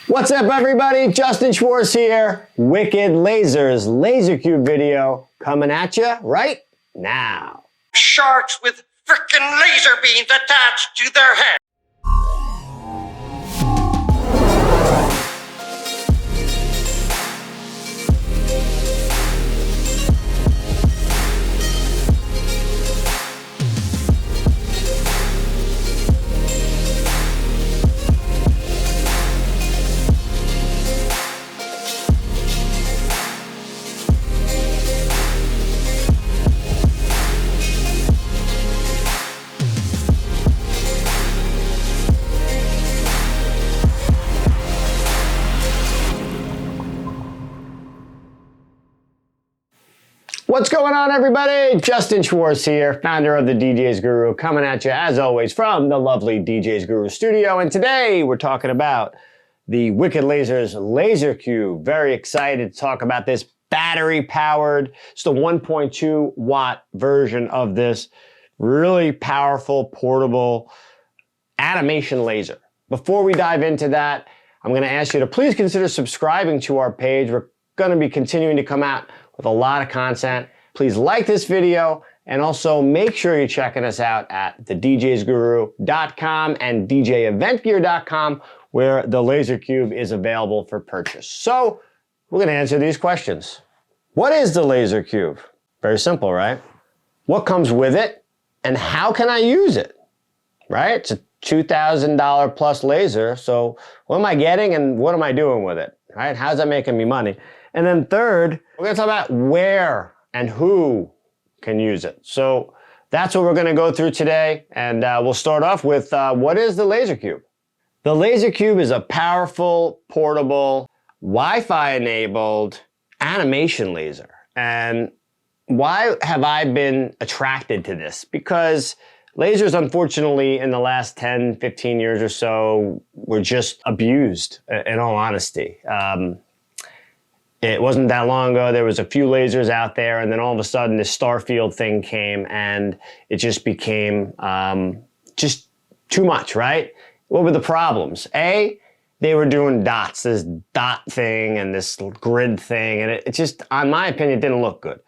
What's up, everybody? Justin Schwartz here. Wicked Lasers LaserCube video coming at you right now. Sharks with frickin' laser beams attached to their head. What's going on, everybody? Justin Schwartz here, founder of the DJs Guru, coming at you as always from the lovely DJs Guru studio. And today we're talking about the Wicked Lasers LaserCube. Very excited to talk about this battery powered. It's the 1.2 watt version of this really powerful portable animation laser. Before we dive into that, I'm going to ask you to please consider subscribing to our page. We're going to be continuing to come out with a lot of content. Please like this video and also make sure you're checking us out at thedjsguru.com and djeventgear.com where the LaserCube is available for purchase. So we're gonna answer these questions. What is the LaserCube? Very simple, right? What comes with it and how can I use it, right? It's a $2,000 plus laser. So what am I getting and what am I doing with it, right? How's that making me money? And then third, we're gonna talk about where and who can use it. So that's what we're gonna go through today. And we'll start off with what is the LaserCube? The LaserCube is a powerful, portable, Wi-Fi enabled animation laser. And why have I been attracted to this? Because lasers, unfortunately, in the last 10, 15 years or so, were just abused, in all honesty. It wasn't that long ago, there was a few lasers out there, and then all of a sudden this Starfield thing came, and it just became just too much, right? What were the problems? A, they were doing dots, this dot thing and this grid thing, and it just, in my opinion, didn't look good.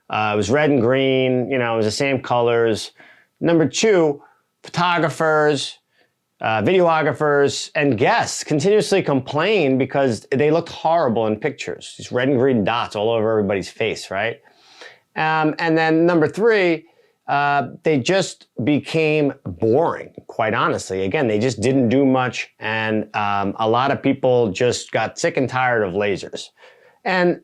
It was red and green, it was the same colors. Number two, photographers, videographers and guests continuously complained because they looked horrible in pictures. These red and green dots all over everybody's face, right? And then number three, they just became boring, quite honestly. Again, they just didn't do much, and a lot of people just got sick and tired of lasers. And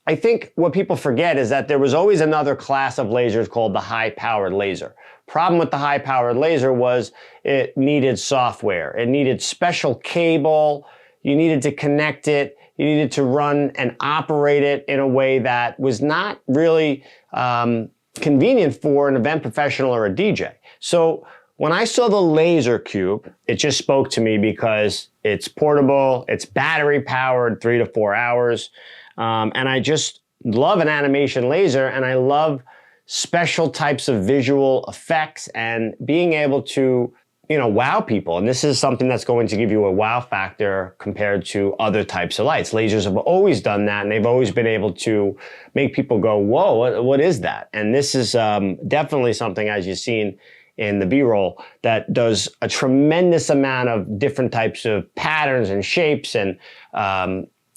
I think what people forget is that there was always another class of lasers called the high-powered laser. Problem with the high-powered laser was it needed software. It needed special cable. You needed to connect it. You needed to run and operate it in a way that was not really convenient for an event professional or a DJ. So when I saw the LaserCube, it just spoke to me because it's portable, it's battery powered, 3 to 4 hours. And I just love an animation laser, and I love special types of visual effects and being able to, wow people. And this is something that's going to give you a wow factor compared to other types of lights. Lasers have always done that, and they've always been able to make people go, whoa, what is that? And this is definitely something, as you've seen in the B-roll, that does a tremendous amount of different types of patterns and shapes and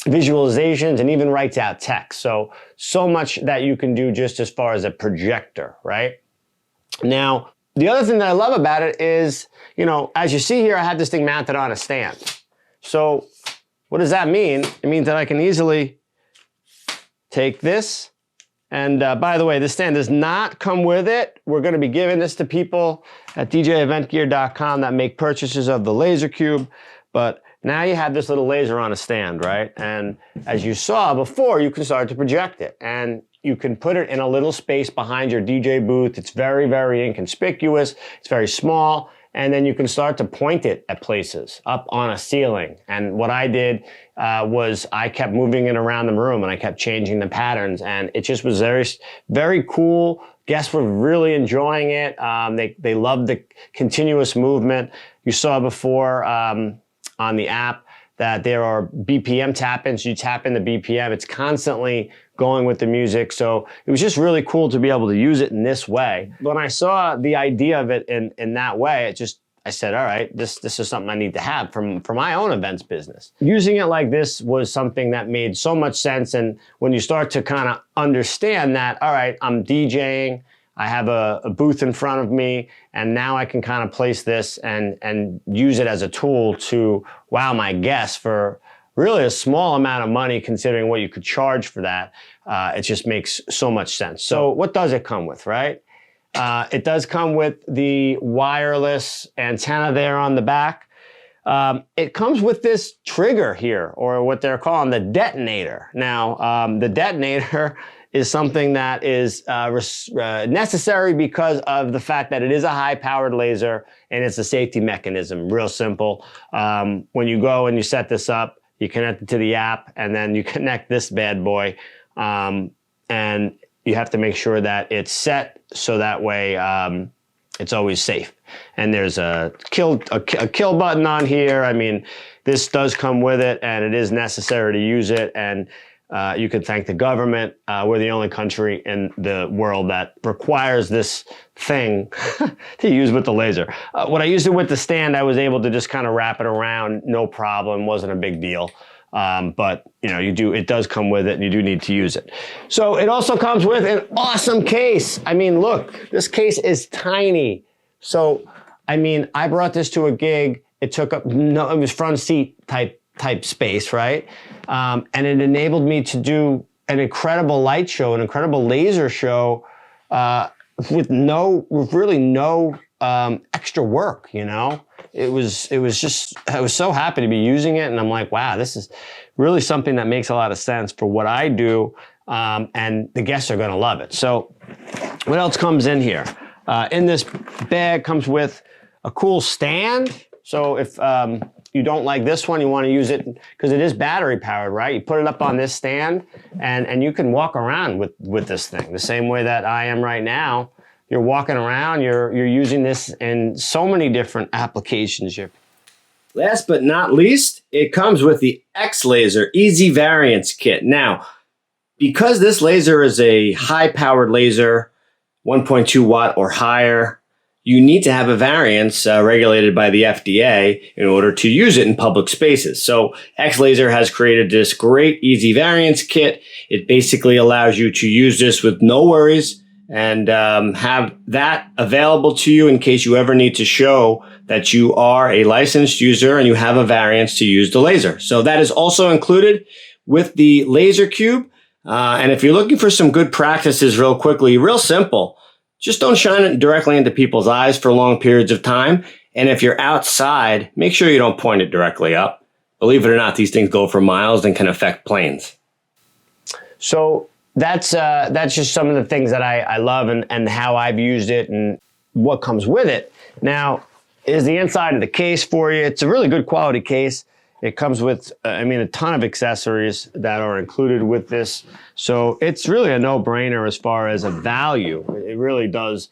visualizations, and even writes out text. So much that you can do just as far as a projector, right? Now, the other thing that I love about it is, as you see here, I have this thing mounted on a stand. So what does that mean? It means that I can easily take this, and by the way, this stand does not come with it. We're gonna be giving this to people at djeventgear.com that make purchases of the LaserCube, but now you have this little laser on a stand, right? And as you saw before, you can start to project it. And you can put it in a little space behind your DJ booth. It's very, very inconspicuous. It's very small. And then you can start to point it at places, up on a ceiling. And what I did was I kept moving it around the room, and I kept changing the patterns. And it just was very, very cool. Guests were really enjoying it. They loved the continuous movement. You saw before, on the app that there are BPM tap-ins. You tap in the BPM, it's constantly going with the music. So it was just really cool to be able to use it in this way. When I saw the idea of it in that way, I said, all right, this is something I need to have for my own events business. Using it like this was something that made so much sense. And when you start to kind of understand that, all right, I'm DJing, I have a booth in front of me, and now I can kind of place this and use it as a tool to wow my guests for really a small amount of money considering what you could charge for that. It just makes so much sense. So what does it come with, right? It does come with the wireless antenna there on the back. It comes with this trigger here, or what they're calling the detonator. Now, the detonator is something that is necessary because of the fact that it is a high-powered laser and it's a safety mechanism. Real simple. When you go and you set this up, you connect it to the app, and then you connect this bad boy, and you have to make sure that it's set so that way it's always safe. And there's a kill button on here. I mean, this does come with it, and it is necessary to use it. And you could thank the government. We're the only country in the world that requires this thing to use with the laser. When I used it with the stand, I was able to just kind of wrap it around, no problem, wasn't a big deal. But you know, it does come with it, and you do need to use it. So it also comes with an awesome case. I mean, look, this case is tiny. So, I mean, I brought this to a gig. It took up, no, it was front seat type space, right? And it enabled me to do an incredible light show, an incredible laser show, with really no extra work, you know? It was just, I was so happy to be using it, and I'm like, wow, this is really something that makes a lot of sense for what I do, and the guests are gonna love it. So what else comes in here? In this bag comes with a cool stand. So if you don't like this one, you want to use it because it is battery powered, right? You put it up on this stand, and you can walk around with this thing the same way that I am right now. You're walking around, you're using this in so many different applications here. Last but not least, it comes with the X-Laser Easy Variance Kit. Now, because this laser is a high-powered laser, 1.2 watt or higher, you need to have a variance regulated by the FDA in order to use it in public spaces. So X-Laser has created this great easy variance kit. It basically allows you to use this with no worries and have that available to you in case you ever need to show that you are a licensed user and you have a variance to use the laser. So that is also included with the LaserCube. And if you're looking for some good practices real quickly, real simple, just don't shine it directly into people's eyes for long periods of time. And if you're outside, make sure you don't point it directly up. Believe it or not, these things go for miles and can affect planes. So that's just some of the things that I love and how I've used it and what comes with it. Now, is the inside of the case for you. It's a really good quality case. It comes with, a ton of accessories that are included with this. So it's really a no-brainer as far as a value. It really does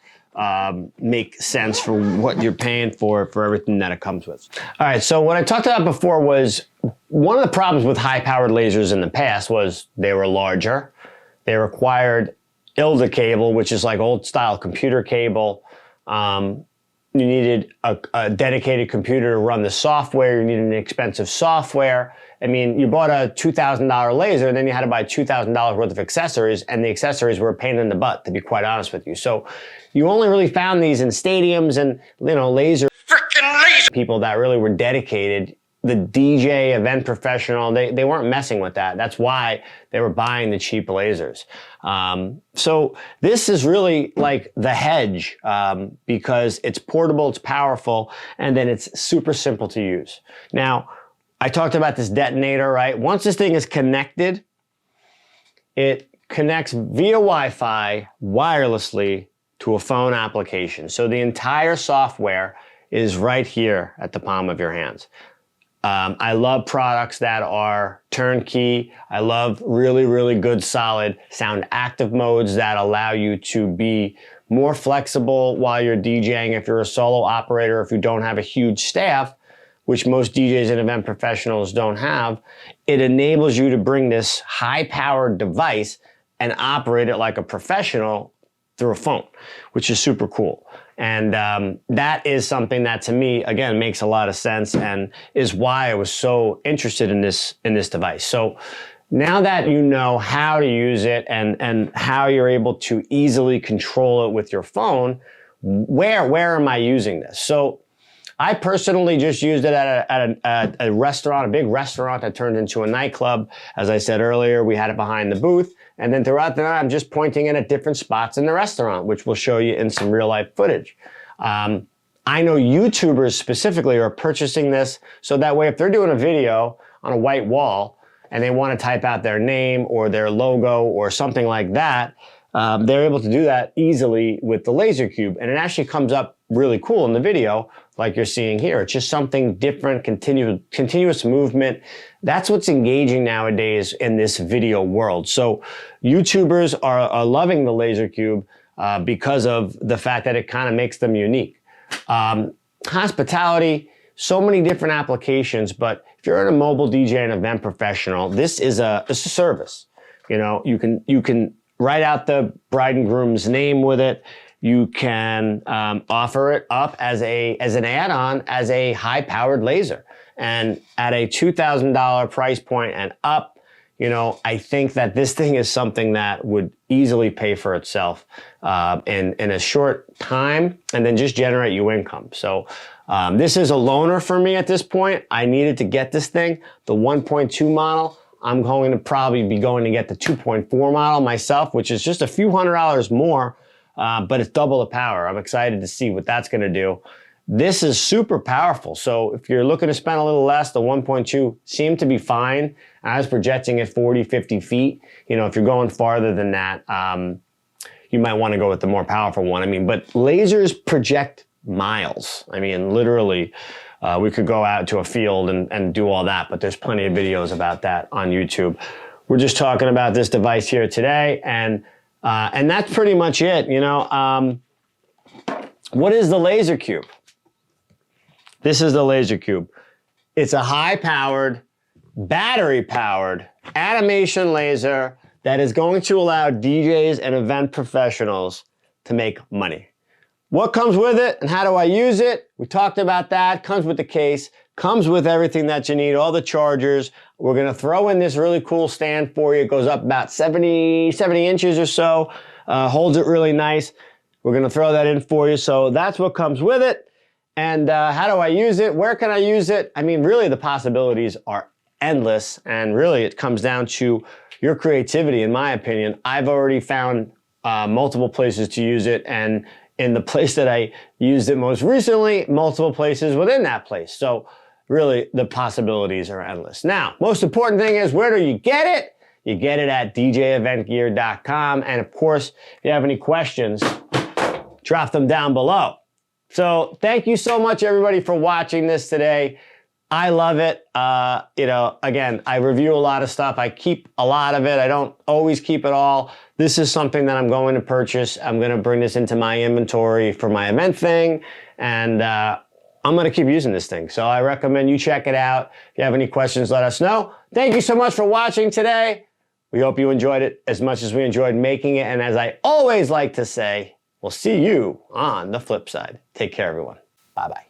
make sense for what you're paying for everything that it comes with. All right, so what I talked about before was one of the problems with high-powered lasers in the past was they were larger. They required ILDA cable, which is like old-style computer cable. You needed a dedicated computer to run the software. You needed an expensive software. I mean, you bought a $2,000 laser, and then you had to buy $2,000 worth of accessories, and the accessories were a pain in the butt, to be quite honest with you. So you only really found these in stadiums and, laser people that really were dedicated. The DJ, event professional, they weren't messing with that. That's why they were buying the cheap lasers. So this is really like the hedge because it's portable, it's powerful, and then it's super simple to use. Now, I talked about this detonator, right? Once this thing is connected, it connects via Wi-Fi wirelessly to a phone application. So the entire software is right here at the palm of your hands. I love products that are turnkey. I love really, really good, solid sound active modes that allow you to be more flexible while you're DJing if you're a solo operator, if you don't have a huge staff. which most DJs and event professionals don't have. It enables you to bring this high-powered device and operate it like a professional through a phone, which is super cool. And that is something that, to me, again, makes a lot of sense and is why I was so interested in this device. So now that you know how to use it and how you're able to easily control it with your phone, where am I using this? So I personally just used it at a restaurant, a big restaurant that turned into a nightclub. As I said earlier, we had it behind the booth. And then throughout the night, I'm just pointing it at different spots in the restaurant, which we'll show you in some real life footage. I know YouTubers specifically are purchasing this so that way if they're doing a video on a white wall and they want to type out their name or their logo or something like that, they're able to do that easily with the LaserCube. And it actually comes up really cool in the video like you're seeing here. It's just something different, continuous movement. That's what's engaging nowadays in this video world. So YouTubers are loving the LaserCube because of the fact that it kind of makes them unique. Hospitality, so many different applications, but if you're a mobile DJ and event professional, this is a service. You know, you can write out the bride and groom's name with it. You can offer it up as an add-on as a high-powered laser. And at a $2,000 price point and up, you know, I think that this thing is something that would easily pay for itself in a short time and then just generate you income. So this is a loaner for me at this point. I needed to get this thing, the 1.2 model. I'm going to probably be going to get the 2.4 model myself, which is just a few $100s more. But it's double the power. I'm excited to see what that's going to do. This is super powerful. So if you're looking to spend a little less, the 1.2 seemed to be fine. I was projecting at 40, 50 feet. You know, if you're going farther than that, you might want to go with the more powerful one. I mean, but lasers project miles. I mean, literally, we could go out to a field and do all that, but there's plenty of videos about that on YouTube. We're just talking about this device here today, and that's pretty much it. You know, what is the LaserCube? This is the LaserCube. It's a high-powered, battery-powered animation laser that is going to allow DJs and event professionals to make money. What comes with it and how do I use it? We talked about that. Comes with the case, comes with everything that you need, all the chargers. We're gonna throw in this really cool stand for you. It goes up about 70 inches or so, holds it really nice. We're gonna throw that in for you. So that's what comes with it. And how do I use it? Where can I use it? I mean, really the possibilities are endless. And really it comes down to your creativity, in my opinion. I've already found multiple places to use it, and in the place that I used it most recently, multiple places within that place. So really the possibilities are endless. Now, most important thing is, where do you get it? You get it at djeventgear.com. And of course, if you have any questions, drop them down below. So thank you so much, everybody, for watching this today. I love it. You know, again, I review a lot of stuff. I keep a lot of it. I don't always keep it all. This is something that I'm going to purchase. I'm going to bring this into my inventory for my event thing. And I'm going to keep using this thing. So I recommend you check it out. If you have any questions, let us know. Thank you so much for watching today. We hope you enjoyed it as much as we enjoyed making it. And as I always like to say, we'll see you on the flip side. Take care, everyone. Bye-bye.